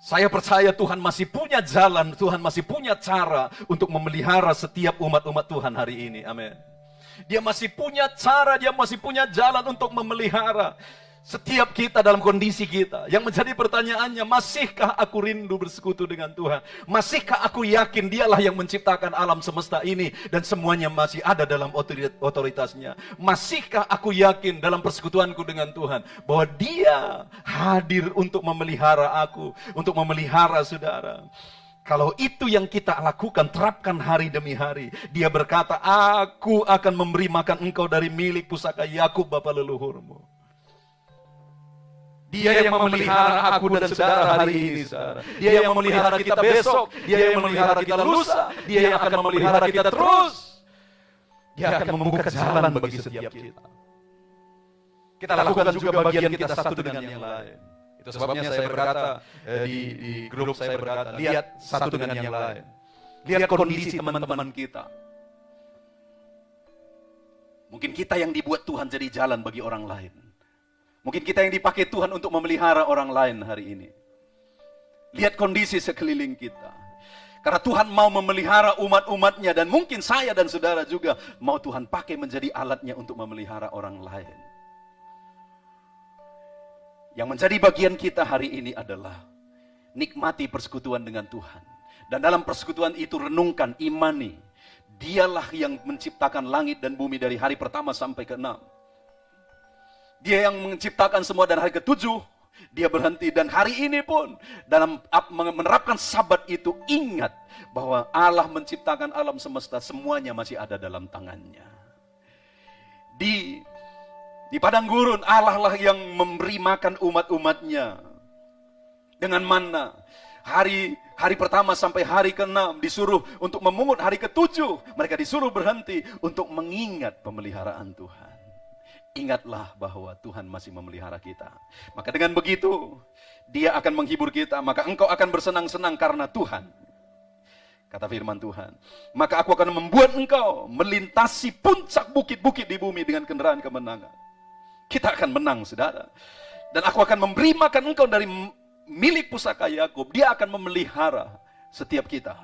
Saya percaya Tuhan masih punya jalan, Tuhan masih punya cara untuk memelihara setiap umat-umat Tuhan hari ini. Amin. Dia masih punya cara, Dia masih punya jalan untuk memelihara setiap kita dalam kondisi kita. Yang menjadi pertanyaannya, masihkah aku rindu bersekutu dengan Tuhan? Masihkah aku yakin Dialah yang menciptakan alam semesta ini dan semuanya masih ada dalam otoritasnya? Masihkah aku yakin dalam persekutuanku dengan Tuhan bahwa Dia hadir untuk memelihara aku, untuk memelihara saudara? Kalau itu yang kita lakukan, terapkan hari demi hari. Dia berkata, aku akan memberi makan engkau dari milik pusaka Yakub, bapa leluhurmu. Dia yang memelihara aku dan saudara hari ini, saudara. Dia yang memelihara kita besok. Dia yang memelihara kita lusa. Dia yang akan memelihara kita terus. Dia akan membuka jalan bagi setiap kita. Kita lakukan juga bagian kita satu dengan yang lain. Itu sebabnya saya berkata, di grup saya berkata, lihat satu dengan yang lain. Lihat kondisi teman-teman kita. Mungkin kita yang dibuat Tuhan jadi jalan bagi orang lain. Mungkin kita yang dipakai Tuhan untuk memelihara orang lain hari ini. Lihat kondisi sekeliling kita. Karena Tuhan mau memelihara umat-umatnya. Dan mungkin saya dan saudara juga mau Tuhan pakai menjadi alatnya untuk memelihara orang lain. Yang menjadi bagian kita hari ini adalah nikmati persekutuan dengan Tuhan. Dan dalam persekutuan itu renungkan, imani. Dialah yang menciptakan langit dan bumi dari hari pertama sampai ke-6. Dia yang menciptakan semua dan hari ke-7 Dia berhenti. Dan hari ini pun dalam menerapkan sabat itu, ingat bahwa Allah menciptakan alam semesta, semuanya masih ada dalam tangannya. Di padang gurun, Allah lah yang memberi makan umat-umatnya dengan manna. Hari pertama sampai hari ke-6 disuruh untuk memungut, hari ke-7 mereka disuruh berhenti untuk mengingat pemeliharaan Tuhan. Ingatlah bahwa Tuhan masih memelihara kita. Maka dengan begitu, Dia akan menghibur kita, maka engkau akan bersenang-senang karena Tuhan. Kata firman Tuhan, maka aku akan membuat engkau melintasi puncak bukit-bukit di bumi dengan kendaraan kemenangan. Kita akan menang, saudara. Dan aku akan memberi makan engkau dari milik pusaka Yakub. Dia akan memelihara setiap kita.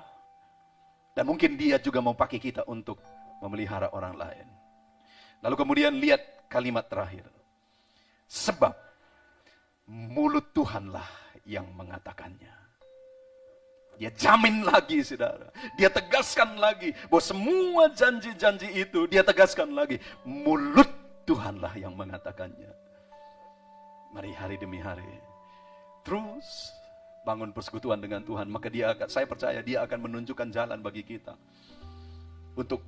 Dan mungkin Dia juga mau pakai kita untuk memelihara orang lain. Lalu kemudian lihat kalimat terakhir. Sebab mulut Tuhanlah yang mengatakannya. Dia jamin lagi, saudara. Dia tegaskan lagi bahwa semua janji-janji itu Dia tegaskan lagi. Mulut Tuhanlah yang mengatakannya. Mari hari demi hari terus bangun persekutuan dengan Tuhan, maka saya percaya Dia akan menunjukkan jalan bagi kita untuk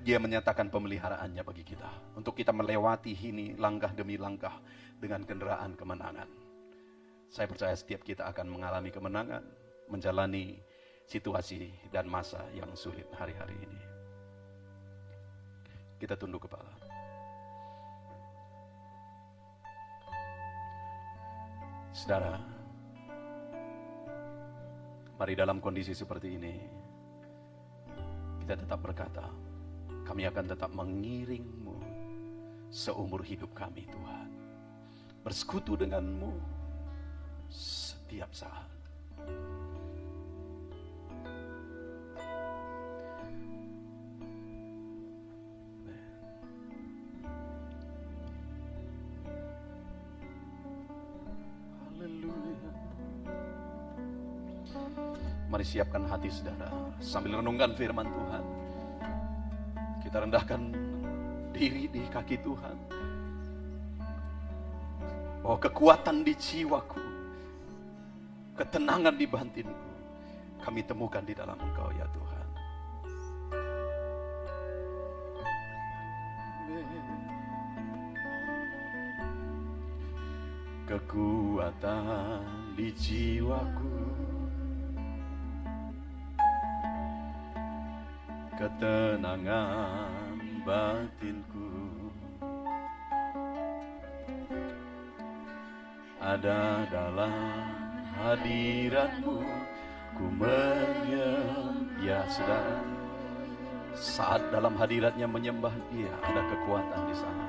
Dia menyatakan pemeliharaannya bagi kita, untuk kita melewati ini langkah demi langkah dengan kendaraan kemenangan. Saya percaya setiap kita akan mengalami kemenangan, menjalani situasi dan masa yang sulit hari-hari ini. Kita tunduk kepala. Saudara, mari dalam kondisi seperti ini, kita tetap berkata, kami akan tetap mengiring-Mu seumur hidup kami, Tuhan. Bersekutu dengan-Mu setiap saat. Mari siapkan hati, saudara, sambil renungkan firman Tuhan. Kita rendahkan diri di kaki Tuhan. Bahwa kekuatan di jiwaku, ketenangan di batinku, kami temukan di dalam Engkau, ya Tuhan. Kekuatan di jiwaku, ketenangan batinku, ada dalam hadirat-Mu, ku menyembah. Ya saudara, saat dalam hadirat-Nya menyembah Dia, ada kekuatan di sana.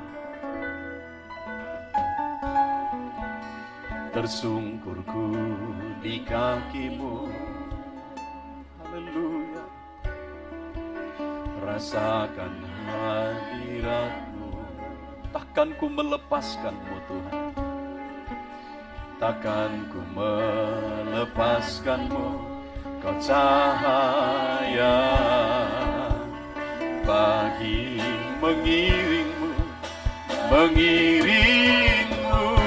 Tersungkurku di kaki-Mu, haleluya. Rasakan hadirat-Mu, takkan ku melepaskan-Mu Tuhan. Takkan ku melepaskan-Mu, Kau cahaya bagi mengiring-Mu, mengiring-Mu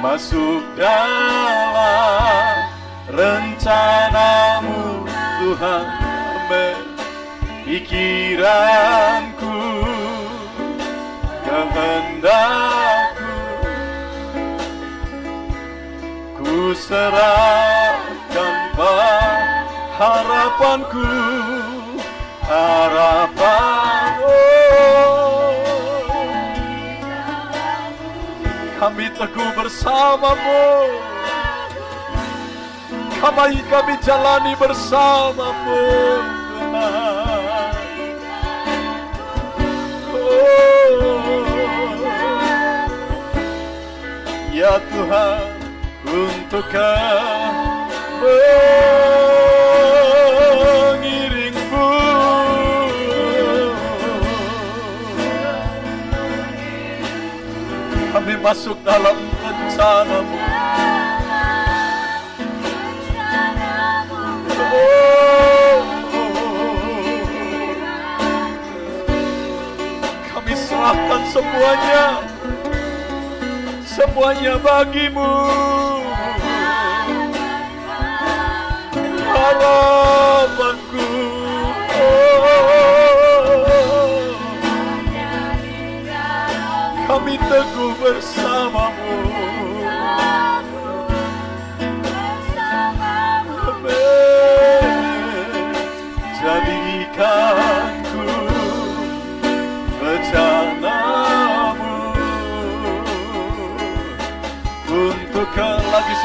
masuk dalam rencana-Mu Tuhan. Pikiranku, kehendakku, ku serahkan harapanku, harapanku. Kami teguh bersama-Mu, kami jalani bersama-Mu Tuhan. Ya Tuhan, untuk mengiring-Mu, kami masuk dalam rencana-Mu. Kami serahkan semuanya bagi-Mu. Harapanku, kami teguh bersama-Mu.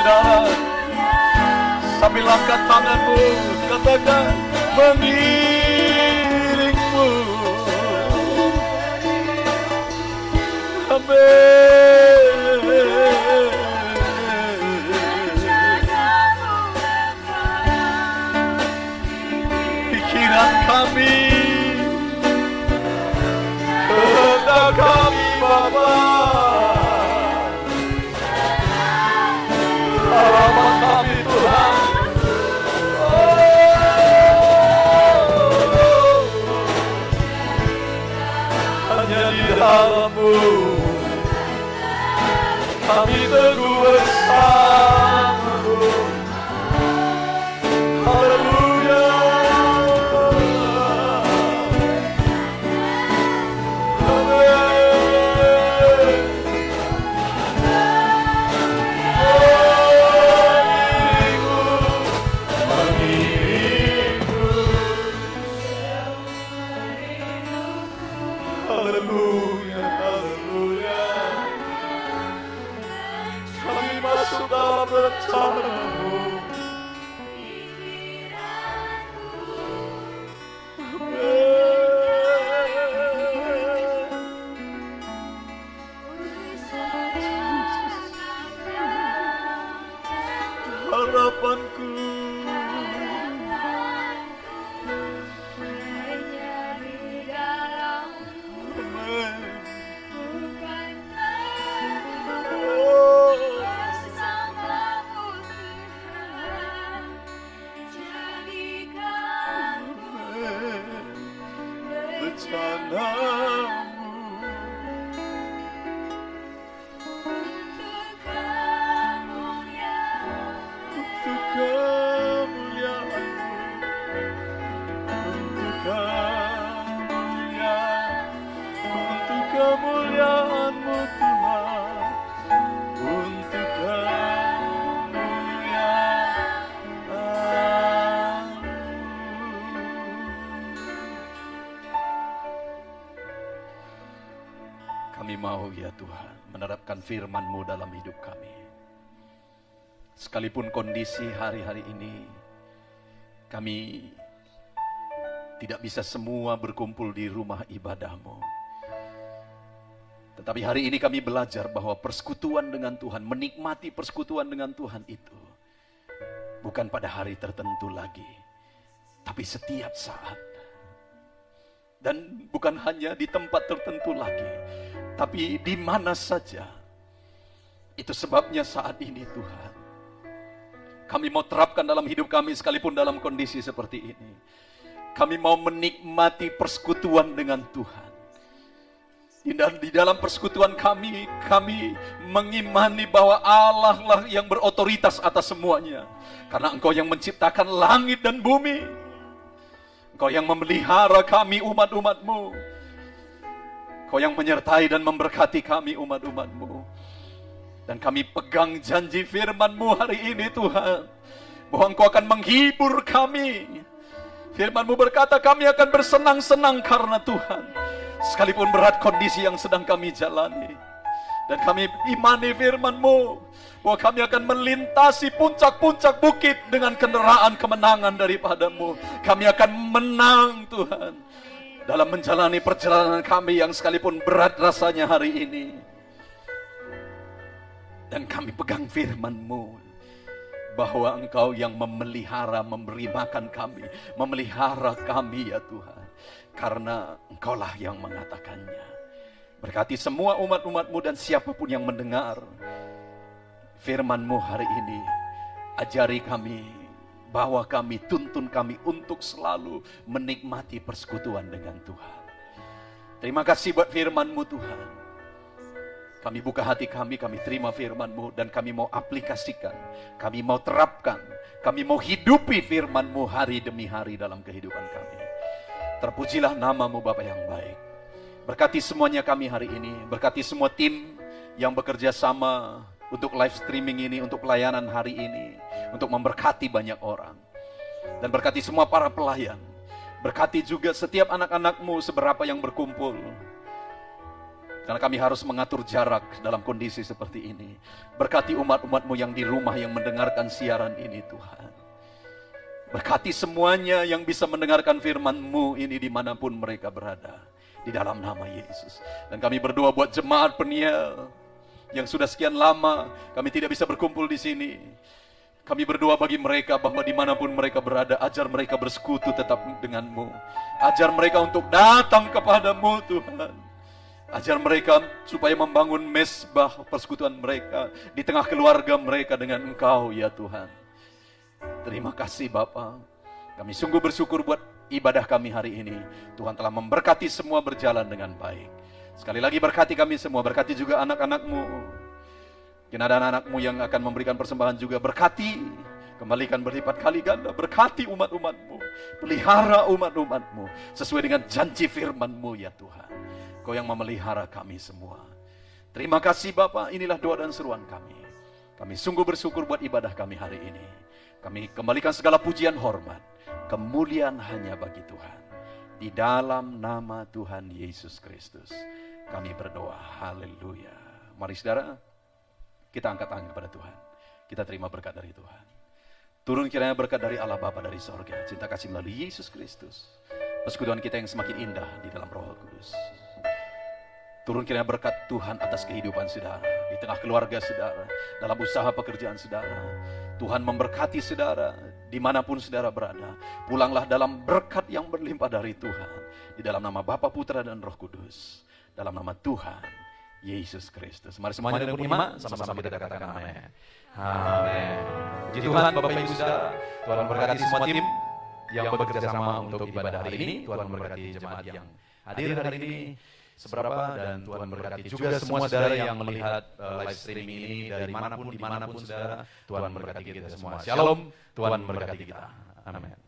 saudara, sambil angkat tanganmu, katakan mengiringmu. Pikiran kami, kehendak kami Bapa, harapan kami Tuhan. Hanya di dalam-Mu kami teguh bersama-Mu. Haleluya. Haleluya, haleluya. Kami masuk dalam rencana-Mu. Harapanku kemuliaan-Mu Tuhan, untuk kemuliaan-Mu. Kami mau ya Tuhan menerapkan firman-Mu dalam hidup kami. Sekalipun kondisi hari-hari ini kami tidak bisa semua berkumpul di rumah ibadah-Mu. Tetapi hari ini kami belajar bahwa persekutuan dengan Tuhan, menikmati persekutuan dengan Tuhan itu bukan pada hari tertentu lagi, tapi setiap saat. Dan bukan hanya di tempat tertentu lagi, tapi di mana saja. Itu sebabnya saat ini Tuhan, kami mau terapkan dalam hidup kami sekalipun dalam kondisi seperti ini. Kami mau menikmati persekutuan dengan Tuhan. Dan di dalam persekutuan kami mengimani bahwa Allah lah yang berotoritas atas semuanya. Karena Engkau yang menciptakan langit dan bumi. Engkau yang memelihara kami umat-umat-Mu. Engkau yang menyertai dan memberkati kami umat-umat-Mu. Dan kami pegang janji firman-Mu hari ini Tuhan, bahwa Engkau akan menghibur kami. Firman-Mu berkata kami akan bersenang-senang karena Tuhan, sekalipun berat kondisi yang sedang kami jalani. Dan kami imani firman-Mu, bahwa kami akan melintasi puncak-puncak bukit dengan kendaraan kemenangan daripada-Mu. Kami akan menang Tuhan, dalam menjalani perjalanan kami yang sekalipun berat rasanya hari ini. Dan kami pegang firman-Mu, bahwa Engkau yang memelihara, memberi makan kami, memelihara kami ya Tuhan. Karena Engkaulah yang mengatakannya. Berkati semua umat-umat-Mu dan siapapun yang mendengar firman-Mu hari ini. Ajari kami, bawa kami, tuntun kami untuk selalu menikmati persekutuan dengan Tuhan. Terima kasih buat firman-Mu Tuhan. Kami buka hati kami terima firman-Mu dan kami mau aplikasikan, kami mau terapkan, kami mau hidupi firman-Mu hari demi hari dalam kehidupan kami. Terpujilah nama-Mu Bapa yang baik. Berkati semuanya kami hari ini, berkati semua tim yang bekerja sama untuk live streaming ini, untuk pelayanan hari ini, untuk memberkati banyak orang. Dan berkati semua para pelayan, berkati juga setiap anak-anak-Mu seberapa yang berkumpul. Karena kami harus mengatur jarak dalam kondisi seperti ini. Berkati umat-umat-Mu yang di rumah yang mendengarkan siaran ini Tuhan. Berkati semuanya yang bisa mendengarkan firman-Mu ini dimanapun mereka berada. Di dalam nama Yesus. Dan kami berdoa buat jemaat Peniel yang sudah sekian lama kami tidak bisa berkumpul di sini. Kami berdoa bagi mereka bahwa dimanapun mereka berada, ajar mereka bersekutu tetap dengan-Mu. Ajar mereka untuk datang kepada-Mu Tuhan. Ajar mereka supaya membangun mesbah persekutuan mereka di tengah keluarga mereka dengan Engkau ya Tuhan. Terima kasih Bapa. Kami sungguh bersyukur buat ibadah kami hari ini. Tuhan telah memberkati semua berjalan dengan baik. Sekali lagi berkati kami semua, berkati juga anak-anak-Mu. Mungkin ada anak-anak-Mu yang akan memberikan persembahan juga, berkati, kembalikan berlipat kali ganda, berkati umat-umat-Mu, pelihara umat-umat-Mu, sesuai dengan janji firman-Mu ya Tuhan. Kau yang memelihara kami semua. Terima kasih Bapa, inilah doa dan seruan kami. Kami sungguh bersyukur buat ibadah kami hari ini. Kami kembalikan segala pujian hormat, kemuliaan hanya bagi Tuhan. Di dalam nama Tuhan Yesus Kristus, kami berdoa. Haleluya. Mari saudara, kita angkat tangan kepada Tuhan. Kita terima berkat dari Tuhan. Turun kiranya berkat dari Allah Bapa dari sorga. Cinta kasih melalui Yesus Kristus. Persekutuan kita yang semakin indah di dalam Roh Kudus. Turun kiranya berkat Tuhan atas kehidupan saudara. Di tengah keluarga saudara. Dalam usaha pekerjaan saudara. Tuhan memberkati saudara. Dimanapun saudara berada. Pulanglah dalam berkat yang berlimpah dari Tuhan. Di dalam nama Bapa, Putra, dan Roh Kudus. Dalam nama Tuhan Yesus Kristus. Mari semuanya dengan iman, sama-sama kita katakan amin. Amin. Puji Tuhan Bapak Ibu Saudara. Tuhan memberkati semua tim yang bekerja sama untuk ibadah hari ini. Tuhan memberkati jemaat yang hadir hari ini seberapa, dan Tuhan memberkati juga semua saudara yang melihat live streaming ini dari manapun, dimanapun saudara. Tuhan memberkati kita semua. Shalom. Tuhan memberkati kita. Amin.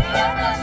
Di atas